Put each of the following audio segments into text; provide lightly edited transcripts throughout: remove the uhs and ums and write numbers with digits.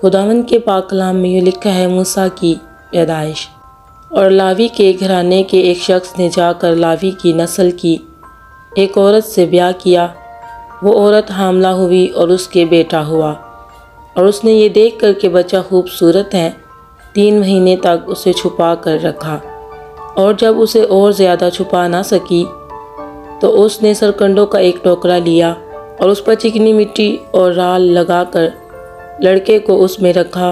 خداوند کے پاک کلام میں یہ لکھا ہے موسیٰ کی پیدائش۔ اور لاوی کے گھرانے کے ایک شخص نے جا کر لاوی کی نسل کی ایک عورت سے بیاہ کیا۔ وہ عورت حاملہ ہوئی اور اس کے بیٹا ہوا، اور اس نے یہ دیکھ کر کہ بچہ خوبصورت ہے 3 مہینے تک اسے چھپا کر رکھا، اور جب اسے اور زیادہ چھپا نہ سکی تو اس نے سرکنڈوں کا ایک ٹوکرا لیا اور اس پر چکنی مٹی اور رال لگا کر لڑکے کو اس میں رکھا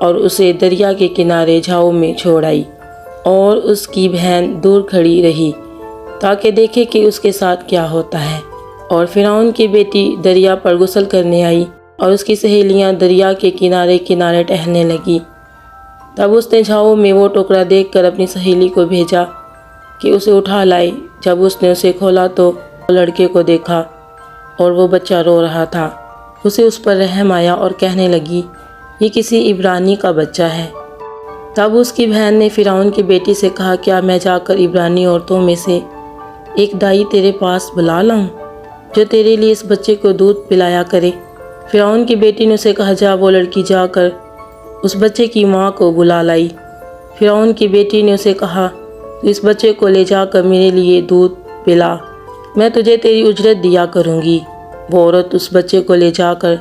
اور اسے دریا کے کنارے جھاؤ میں چھوڑ آئی، اور اس کی بہن دور کھڑی رہی تاکہ دیکھے کہ اس کے ساتھ کیا ہوتا ہے۔ اور فرعون کی بیٹی دریا پر غسل کرنے آئی اور اس کی سہیلیاں دریا کے کنارے کنارے ٹہلنے لگی۔ تب اس نے جھاؤ میں وہ ٹوکرا دیکھ کر اپنی سہیلی کو بھیجا کہ اسے اٹھا لائے۔ جب اس نے اسے کھولا تو لڑکے کو دیکھا اور وہ بچہ رو رہا تھا۔ اسے اس پر رحم آیا اور کہنے لگی، یہ کسی عبرانی کا بچہ ہے۔ تب اس کی بہن نے فرعون کی بیٹی سے کہا، کیا میں جا کر عبرانی عورتوں میں سے ایک دائی تیرے پاس بلا لاؤں جو تیرے لیے اس بچے کو دودھ پلایا کرے؟ فرعون کی بیٹی نے اسے کہا، جا۔ وہ لڑکی جا کر اس بچے کی ماں کو بلا لائی۔ فرعون کی بیٹی نے اسے کہا، تو اس بچے کو لے جا کر میرے لیے دودھ پلا، میں تجھے تیری اجرت دیا کروں گی۔ وہ عورت اس بچے کو لے جا کر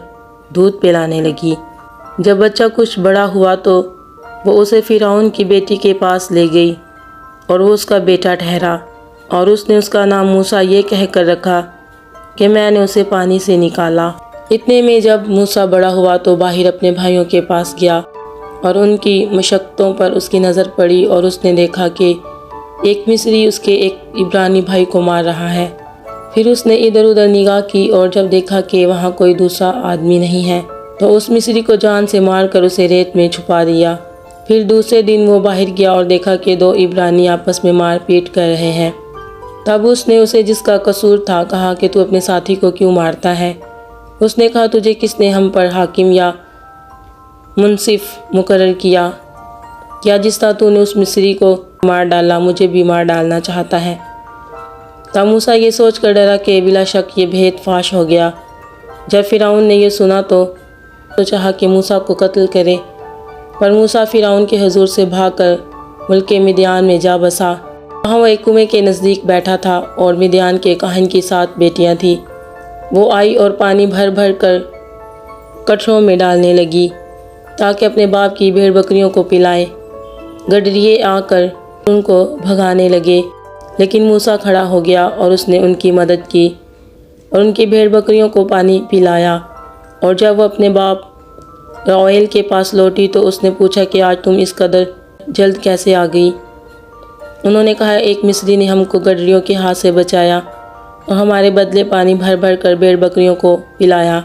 دودھ پلانے لگی۔ جب بچہ کچھ بڑا ہوا تو وہ اسے فرعون کی بیٹی کے پاس لے گئی، اور وہ اس کا بیٹا ٹھہرا، اور اس نے اس کا نام موسیٰ یہ کہہ کر رکھا کہ میں نے اسے پانی سے نکالا۔ اتنے میں جب موسیٰ بڑا ہوا تو باہر اپنے بھائیوں کے پاس گیا، اور ان کی مشقتوں پر اس کی نظر پڑی، اور اس نے دیکھا کہ ایک مصری اس کے ایک عبرانی بھائی کو مار رہا ہے۔ پھر اس نے ادھر ادھر نگاہ کی اور جب دیکھا کہ وہاں کوئی دوسرا آدمی نہیں ہے تو اس مصری کو جان سے مار کر اسے ریت میں چھپا دیا۔ پھر دوسرے دن وہ باہر گیا اور دیکھا کہ 2 عبرانی آپس میں مار پیٹ کر رہے ہیں۔ تب اس نے اسے جس کا قصور تھا کہا کہ تو اپنے ساتھی کو کیوں مارتا ہے؟ اس نے کہا، تجھے کس نے ہم پر حاکم یا منصف مقرر کیا؟ کیا جس طرح تو نے اس مصری کو مار ڈالا مجھے بھی مار ڈالنا چاہتا ہے؟ تب موسیٰ یہ سوچ کر ڈرا کہ بلا شک یہ بھید فاش ہو گیا۔ جب فرعون نے یہ سنا تو چاہا کہ موسیٰ کو قتل کرے، پر موسیٰ فرعون کے حضور سے بھاگ کر ملک مدیان میں جا بسا۔ وہاں وہ ایک کنویں کے نزدیک بیٹھا تھا، اور مدیان کے کاہن کی 7 بیٹیاں تھیں۔ وہ آئی اور پانی بھر بھر کر کٹروں میں ڈالنے لگی تاکہ اپنے باپ کی بھیڑ بکریوں کو پلائے۔ گڈریے آ کر ان کو بھگانے لگے، لیکن موسیٰ کھڑا ہو گیا اور اس نے ان کی مدد کی اور ان کی بھیڑ بکریوں کو پانی پلایا۔ اور جب وہ اپنے باپ راویل کے پاس لوٹی تو اس نے پوچھا کہ آج تم اس قدر جلد کیسے آ گئی؟ انہوں نے کہا، ایک مصری نے ہم کو گڈریوں کے ہاتھ سے بچایا اور ہمارے بدلے پانی بھر بھر کر بھیڑ بکریوں کو پلایا۔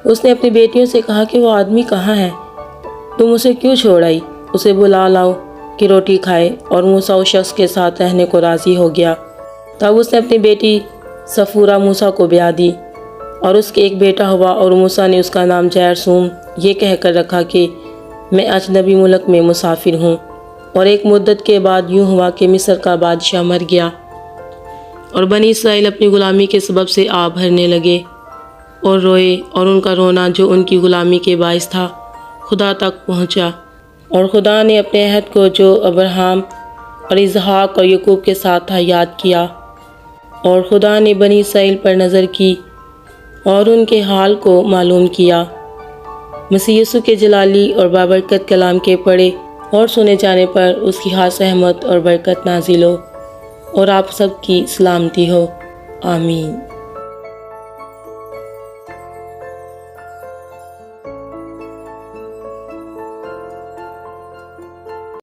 اس نے اپنی بیٹیوں سے کہا کہ وہ آدمی کہاں ہے؟ تم اسے کیوں چھوڑ آئی؟ اسے بلا لاؤ کہ روٹی کھائے۔ اور موسیٰ اس شخص کے ساتھ رہنے کو راضی ہو گیا۔ تب اس نے اپنی بیٹی صفورہ موسیٰ کو بیاہ دی، اور اس کے ایک بیٹا ہوا، اور موسیٰ نے اس کا نام جیرسوم یہ کہہ کر رکھا کہ میں اجنبی ملک میں مسافر ہوں۔ اور ایک مدت کے بعد یوں ہوا کہ مصر کا بادشاہ مر گیا، اور بنی اسرائیل اپنی غلامی کے سبب سے آہ بھرنے لگے اور روئے، اور ان کا رونا جو ان کی غلامی کے باعث تھا خدا تک پہنچا۔ اور خدا نے اپنے عہد کو جو ابراہیم اور اسحاق اور یعقوب کے ساتھ تھا یاد کیا، اور خدا نے بنی اسرائیل پر نظر کی اور ان کے حال کو معلوم کیا۔ مسیح یسوع کے جلالی اور بابرکت کلام کے پڑھے اور سنے جانے پر اس کی خاص رحمت اور برکت نازل ہو اور آپ سب کی سلامتی ہو، آمین۔